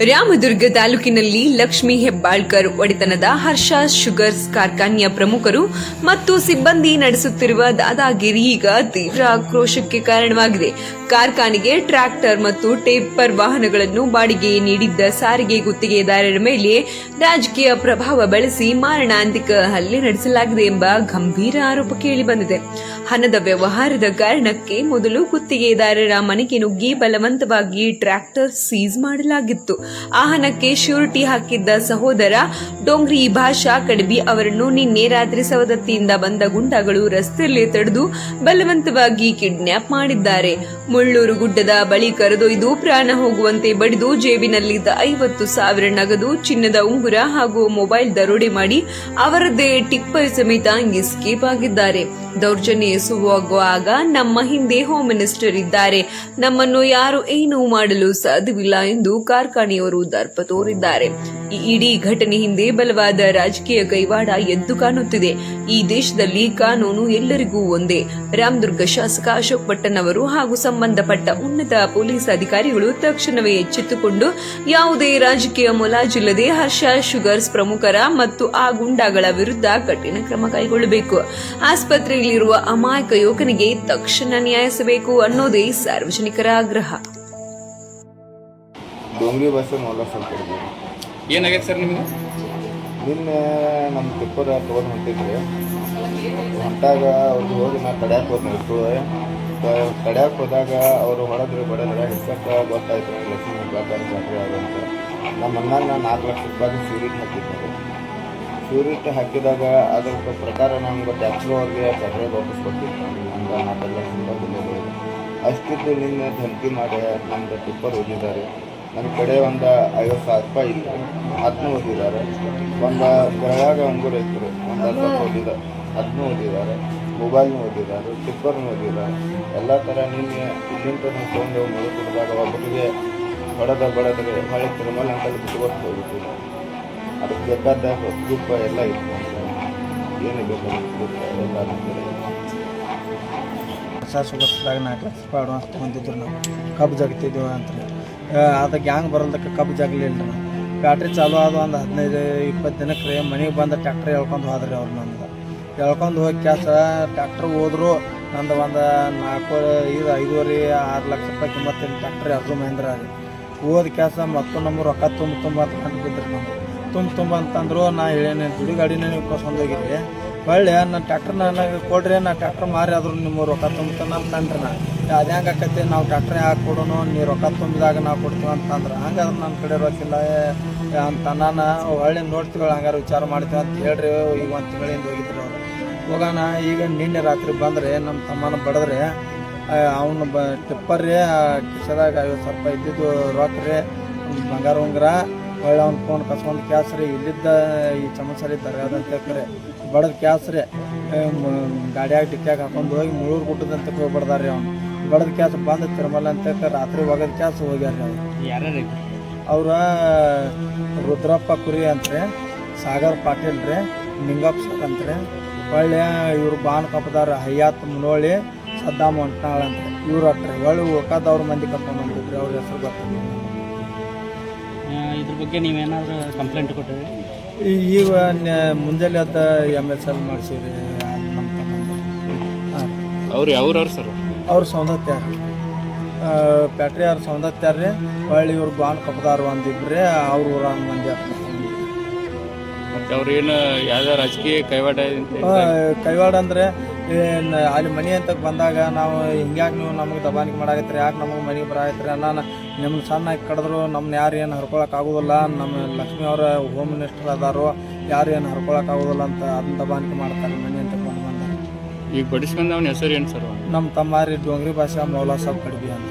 ರಾಮದುರ್ಗ ತಾಲೂಕಿನಲ್ಲಿ ಲಕ್ಷ್ಮೀ ಹೆಬ್ಬಾಳ್ಕರ್ ಒಡೆತನದ ಹರ್ಷ ಶುಗರ್ಸ್ ಕಾರ್ಖಾನೆಯ ಪ್ರಮುಖರು ಮತ್ತು ಸಿಬ್ಬಂದಿ ನಡೆಸುತ್ತಿರುವ ದಾದಾಗಿರಿ ಈಗ ತೀವ್ರ ಆಕ್ರೋಶಕ್ಕೆ ಕಾರಣವಾಗಿದೆ. ಕಾರ್ಖಾನೆಗೆ ಟ್ರ್ಯಾಕ್ಟರ್ ಮತ್ತು ಟೇಪರ್ ವಾಹನಗಳನ್ನು ಬಾಡಿಗೆ ನೀಡಿದ್ದ ಸಾರಿಗೆ ಗುತ್ತಿಗೆದಾರರ ಮೇಲೆ ರಾಜಕೀಯ ಪ್ರಭಾವ ಬಳಸಿ ಮಾರಣಾಂತಿಕ ಹಲ್ಲೆ ನಡೆಸಲಾಗಿದೆ ಎಂಬ ಗಂಭೀರ ಆರೋಪ ಕೇಳಿಬಂದಿದೆ. ಹಣದ ವ್ಯವಹಾರದ ಕಾರಣಕ್ಕೆ ಮೊದಲು ಗುತ್ತಿಗೆದಾರರ ಮನೆಗೆ ನುಗ್ಗಿ ಬಲವಂತವಾಗಿ ಟ್ರ್ಯಾಕ್ಟರ್ ಸೀಸ್ ಮಾಡಲಾಗಿತ್ತು. ಆ ಹಣಕ್ಕೆ ಶ್ಯೂರಿಟಿ ಹಾಕಿದ್ದ ಸಹೋದರ ಡೋಂಗ್ರಿ ಭಾಷಾ ಕಡಬಿ ಅವರನ್ನು ನಿನ್ನೆ ರಾತ್ರಿ ಸವದತ್ತಿಯಿಂದ ಬಂದ ಗುಂಡಾಗಳು ರಸ್ತೆಯಲ್ಲಿ ತಡೆದು ಬಲವಂತವಾಗಿ ಕಿಡ್ನಾಪ್ ಮಾಡಿದ್ದಾರೆ. ಮುಳ್ಳೂರು ಗುಡ್ಡದ ಬಳಿ ಕರೆದೊಯ್ದು ಪ್ರಾಣ ಹೋಗುವಂತೆ ಬಡಿದು ಜೇಬಿನಲ್ಲಿದ್ದ 50,000 ನಗದು, ಚಿನ್ನದ ಉಂಗುರ ಹಾಗೂ ಮೊಬೈಲ್ ದರೋಡೆ ಮಾಡಿ ಅವರದ್ದೇ ಟಿಪ್ಪರ್ ಸಮೇತ ಎಸ್ಕೇಪ್ ಆಗಿದ್ದಾರೆ. ದೌರ್ಜನ್ಯ ಎಸಗುವಾಗ ನಮ್ಮ ಹಿಂದೆ ಹೋಮ್ ಮಿನಿಸ್ಟರ್ ಇದ್ದಾರೆ, ನಮ್ಮನ್ನು ಯಾರು ಏನೂ ಮಾಡಲು ಸಾಧ್ಯವಿಲ್ಲ ಎಂದು ಕಾರ್ಖಾನೆಯವರು ದರ್ಪ ತೋರಿದ್ದಾರೆ. ಈ ಇಡೀ ಘಟನೆ ಹಿಂದೆ ಬಲವಾದ ರಾಜಕೀಯ ಕೈವಾಡ ಎದ್ದು ಕಾಣುತ್ತಿದೆ. ಈ ದೇಶದಲ್ಲಿ ಕಾನೂನು ಎಲ್ಲರಿಗೂ ಒಂದೇ. ರಾಮದುರ್ಗ ಶಾಸಕ ಅಶೋಕ್ ಪಟ್ಟಣ್ ಅವರು ಹಾಗೂ ಸಂಬಂಧಪಟ್ಟ ಉನ್ನತ ಪೊಲೀಸ್ ಅಧಿಕಾರಿಗಳು ತಕ್ಷಣವೇ ಎಚ್ಚೆತ್ತುಕೊಂಡು ಯಾವುದೇ ರಾಜಕೀಯ ಮುಲಾಜಿಲ್ಲದೆ ಹರ್ಷ ಶುಗರ್ಸ್ ಪ್ರಮುಖರ ಮತ್ತು ಆ ಗುಂಡಾಗಳ ವಿರುದ್ಧ ಕಠಿಣ ಕ್ರಮ ಕೈಗೊಳ್ಳಬೇಕು. ಆಸ್ಪತ್ರೆಯಲ್ಲಿರುವ ಅಮಾಯಕ ಯುವಕನಿಗೆ ತಕ್ಷಣ ನ್ಯಾಯಿಸಬೇಕು ಅನ್ನೋದೇ ಸಾರ್ವಜನಿಕರ ಆಗ್ರಹ. ಡೋಂಗ್ರಿ ಭಾಷೆ ಮೌಲ ಸ್ವಲ್ಪ ಏನಾಗೈತೆ ಸರ್ ನಿಮಗೆ? ನಿನ್ನೆ ನಮ್ಮ ಟಿಪ್ಪರ್ ತೊಗೊಂಡು ಹೊಂಟಿದ್ರಿ. ಹೊಂಟಾಗ ಅವ್ರಿಗೆ ಹೋಗಿ ನಾ ತಡ್ಯಾಕೆ ಹೋದ್ನಿತ್ತು. ತಡ್ಯಾಕೆ ಹೋದಾಗ ಅವರು ಹೊಡೆದ್ರೆ ಬಡದ್ರೆ ಹಿಡ್ಸಕ್ಕೆ ಗೊತ್ತಾಯ್ತು ಲಕ್ಷ್ಮೀ ಹೆಬ್ಬಾಳ್ಕರ್ ಜಾತ್ರೆ ಆದಂತ. ನಮ್ಮ ಅಣ್ಣಾಗ ನಾನು 4 ಲಕ್ಷ ರೂಪಾಯಿ ಸೀರಿಟ್ ಹಾಕಿದ್ದೆ. ಸೀರಿಟ್ ಹಾಕಿದಾಗ ಅದ್ರ ಪ್ರಕಾರ ನಮ್ಗೆ ಟ್ಯಾಕ್ಟ್ರ್ ಅವ್ರಿಗೆ ಪೆಟ್ರೋಲ್ ವಾಪಸ್ ಕೊಟ್ಟಿತ್ತು. ನಮ್ಗೆ 4 ಲಕ್ಷ ರೂಪಾಯಿ ಅಷ್ಟಿದ್ದು ನಿನ್ನೆ ಧಮಕಿ ಮಾಡಿ ನಮ್ದು ಟಿಪ್ಪರ್ ಓದಿದ್ದಾರೆ. ನನ್ನ ಕಡೆ ಒಂದು 50,000 ರೂಪಾಯಿ ಇತ್ತು, ಅದನ್ನೂ ಓದಿದ್ದಾರೆ. ಒಂದು ಬೆಳಗಾಗ ಅಂಗೂರು ಇತ್ತು, ಒಂದು 10 ಅದನ್ನೂ ಓದಿದ್ದಾರೆ. ಮೊಬೈಲ್ನೂ ಓದಿದ್ದಾರೆ, ಟಿಪ್ಪರ್ನೂ ಓದಿದ್ದಾರೆ. ಎಲ್ಲ ಥರ ನಿನ್ನೆ ಇಲ್ಲಿಂದ ನಾವು ತೊಗೊಂಡು ಮುಳು ಕುಡಿದಾಗ ಒಬ್ಬರಿಗೆ ಬಡದ್ರೆ ಹೊಳೆ ತಿರುಮಲ ಅಂತಲ್ಲಿ ಬಿಟ್ಕೊಟ್ಟು ಹೋಗ್ಬಿಟ್ಟಿಲ್ಲ. ಅದಕ್ಕೆ ಬೇಕಾದ ಗ್ರೂಪ್ ಎಲ್ಲ ಇತ್ತು. ಏನು ಬೇಕಾದ ಗ್ರೂಪ್ ಎಲ್ಲ ಸುಗರ್ಸ್ದಾಗ 4 ಲಕ್ಷ ರೂಪಾಯಿ ಅಡ್ವಾನ್ಸ್ ತೊಗೊಂಡಿದ್ರು. ನಾವು ಕಬ್ಬು ಜಗತ್ತಿದ್ದೆವು ಅಂತ ಅದು ಗ್ಯಾಂಗ್ ಬರೋದಕ್ಕೆ ಕಬ್ಬು ಜಗಲಿಲ್ಲ. ನಾವು ಬ್ಯಾಟ್ರಿ ಚಾಲು ಆದ ಒಂದು 15-20 ದಿನಕ್ಕೆ ಮನೆಗೆ ಬಂದು ಟ್ಯಾಕ್ಟ್ರ್ ಎಳ್ಕೊಂಡು ಹೋದ್ರಿ ಅವ್ರು. ನಮ್ದು ಎಳ್ಕೊಂಡು ಹೋಗಿ ಕ್ಯಾಸ ಟ್ಯಾಕ್ಟ್ರ್ ಹೋದ್ರು. ನಂದು ಒಂದು 5.5-6 ಲಕ್ಷ ರೂಪಾಯಿ ಕಿಮ್ಮತ್ತಿನ ಟ್ಯಾಕ್ಟ್ರಿ ಅರ್ಜು ಮಹೇಂದ್ರ ರೀ. ಹೋದ ಕ್ಯಾಸ ಮತ್ತು ನಮ್ಮ ರೊಕ್ಕ ತುಂಬ ಅಂತ ಕಂಡುಬಿದ್ರಿ. ನಾವು ತುಂಬ ಅಂತಂದ್ರು. ನಾ ಹೇಳೇನೆ ದುಡಿ ಗಾಡಿನೇ ನೀವು ಕಸ್ಕೊಂಡು ಹೋಗಿರಿ, ಒಳ್ಳೆ ನನ್ನ ಟ್ಯಾಕ್ಟ್ರ್ ನನಗೆ ಕೊಡ್ರಿ, ನಾ ಟ್ಯಾಕ್ಟ್ರ್ ಮಾರಿ ಆದ್ರೂ ನಿಮ್ಮ ರೊಕ್ಕ ತುಂಬ್ತಾನೆ ನಮ್ಮ ತಂಡ್ರಿ. ನಾ ಅದು ಹೆಂಗೆ ಆಕೈತಿ, ನಾವು ಟ್ಯಾಕ್ಟ್ರ್ ಯಾಕೆ ಕೊಡೋನು, ನೀವು ರೊಕ್ಕ ತುಂಬಿದಾಗ ನಾವು ಕೊಡ್ತೀವಿ ಅಂತಂದ್ರೆ ಹಂಗಾದ್ರೆ ನನ್ನ ಕಡೆ ರೊಕ್ಕಿಲ್ಲ ಅಂತ ನಾನು ಒಳ್ಳೆ ನೋಡ್ತೀವಿ, ಹಂಗಾರೆ ವಿಚಾರ ಮಾಡ್ತೀವಿ ಅಂತ ಹೇಳ್ರಿ. ಈಗ 1 ತಿಂಗಳಿಂದ ಹೋಗಿದ್ರು ಅವರು. ಹೋಗೋಣ ಈಗ ನಿನ್ನೆ ರಾತ್ರಿ ಬಂದರೆ ನಮ್ಮ ತಮ್ಮನ ಬಡಿದ್ರೆ ಅವನು ಟಿಪ್ಪರ್ರಿ ಕಿಸದಾಗ 50,000 ರೂಪಾಯಿ ಇದ್ದಿದ್ದು ರೊಕ್ಕ ರೀ, ಬಂಗಾರ ಉಂಗುರ, ಒಳ್ಳೆ ಅವ್ನು ಫೋನ್ ಕಸ್ಕೊಂಡು ಕ್ಯಾಸ್ ರೀ. ಇಲ್ಲಿದ್ದ ಈ ಚಮಚರಿ ದರ್ಗಾದಂತ ಕರೆ ಬಡದ ಕ್ಯಾಸ್ ರೀ ಗಾಡಿಯಾಗ ಡಿಕ್ಕಿಯಾಗ ಹಾಕೊಂಡು ಹೋಗಿ ಮುಳ್ಳೂರು ಗುಡ್ಡದಂತ ಹೋಗ್ಬಡ್ದಾರ್ರಿ. ಅವ್ನು ಬಡದ ಕ್ಯಾಸ್ ಬಂದು ತಿರುಮಲ ಅಂತ ರಾತ್ರಿ ಒಗದ ಕ್ಯಾಸ್ ಹೋಗ್ಯಾರ ರೀ. ಅವ್ರು ಯಾರ್ಯಾರು? ಅವ್ರ ರುದ್ರಪ್ಪ ಕುರಿ ಅಂತ್ರಿ, ಸಾಗರ್ ಪಾಟೀಲ್ ರೀ, ನಿಂಗಪ್ಪ ಸರ್ ಅಂತ್ರಿ, ಒಳ್ಳೆ ಇವ್ರು ಬಾನ್ ಕಪ್ಪದಾರ ಹಯ್ಯಾತ್ ಮುನೋಳಿ, ಸದ್ದಾಮ್ ಹೊಂಟ್ನಾಳ್ ಅಂತ್ರಿ. ಇವ್ರು ಅಟ್ರಿ ಒಳ್ಳೆ ಉಳ್ಕಾದವ್ರ ಮಂದಿ ಕರ್ಕೊಂಡು ಬಂದಿದ್ರಿ. ಅವ್ರ ಹೆಸರು ಗೊತ್ತಿಲ್ಲ. ಇದ್ರ ಬಗ್ಗೆ ನೀವೇನಾದರೂ ಕಂಪ್ಲೇಂಟ್ ಕೊಟ್ಟಿರಿ? ಈಗ ಮುಂಜಾನೆ ಅದ MSL ಮಾಡಿಸಿರಿ ನಮ್ಮ ತಮ್ಮ. ಹಾಂ, ಅವ್ರು ಯಾವ್ರವ್ರು ಸರ್? ಅವ್ರು ಸೌಂದತ್ಯಾರ ಪ್ಯಾಟ್ರಿ ಅವ್ರು ಸೌಂದತ್ಯಾರ ರೀ. ಒಳ್ಳೆ ಇವ್ರು ಬಾನ್ ಕಪ್ಪದಾರು ಒಂದಿಬ್ರಿ ಅವ್ರ ಊರ ಮಂದಿ ಆಗ್ತಾರೆ. ಮತ್ತು ಅವ್ರು ಏನು ಯಾವ್ದಾರು ರಾಜಕೀಯ ಕೈವಾಡ ಅಂದರೆ ಅಲ್ಲಿ ಮನೆ ಅಂತ ಬಂದಾಗ ನಾವು ಹಿಂಗ್ಯಾಕೆ ನೀವು ನಮಗೆ ದಬಾನಿಕೆ ಮಾಡಾಕತ್ರಿ, ಯಾಕೆ ನಮಗೆ ಮನೆಗೆ ಬರಾಕತ್ರಿ, ನಾನು ನಿಮ್ಮನ್ನ ಸಣ್ಣ ಕಡಿದ್ರು ನಮ್ಮನ್ನ ಯಾರು ಏನು ಹರ್ಕೊಳಕ್ಕೆ ಆಗೋದಿಲ್ಲ, ನಮ್ಮ ಲಕ್ಷ್ಮೀ ಅವರ ಹೋಮ್ ಮಿನಿಸ್ಟರ್ ಅದಾರು, ಯಾರು ಏನು ಹರ್ಕೊಳಕ್ಕೆ ಆಗೋದಿಲ್ಲ ಅಂತ ಅದನ್ನ ದಬಾನಿಕೆ ಮಾಡ್ತಾರೆ ಮನೆ ಅಂತ ಬಂದಾಗ. ಈಗ ಬಡಿಸ್ಕೊಂಡು ಅವನ ಹೆಸರು ಏನು ಸರ್? ನಮ್ಮ ತಮ್ಮ ರೀ ಡೋಂಗ್ರಿ ಭಾಷಾ ಮೌಲಾ ಸಾಬ್ ಕಡ್ಬಿ ಅಂತ.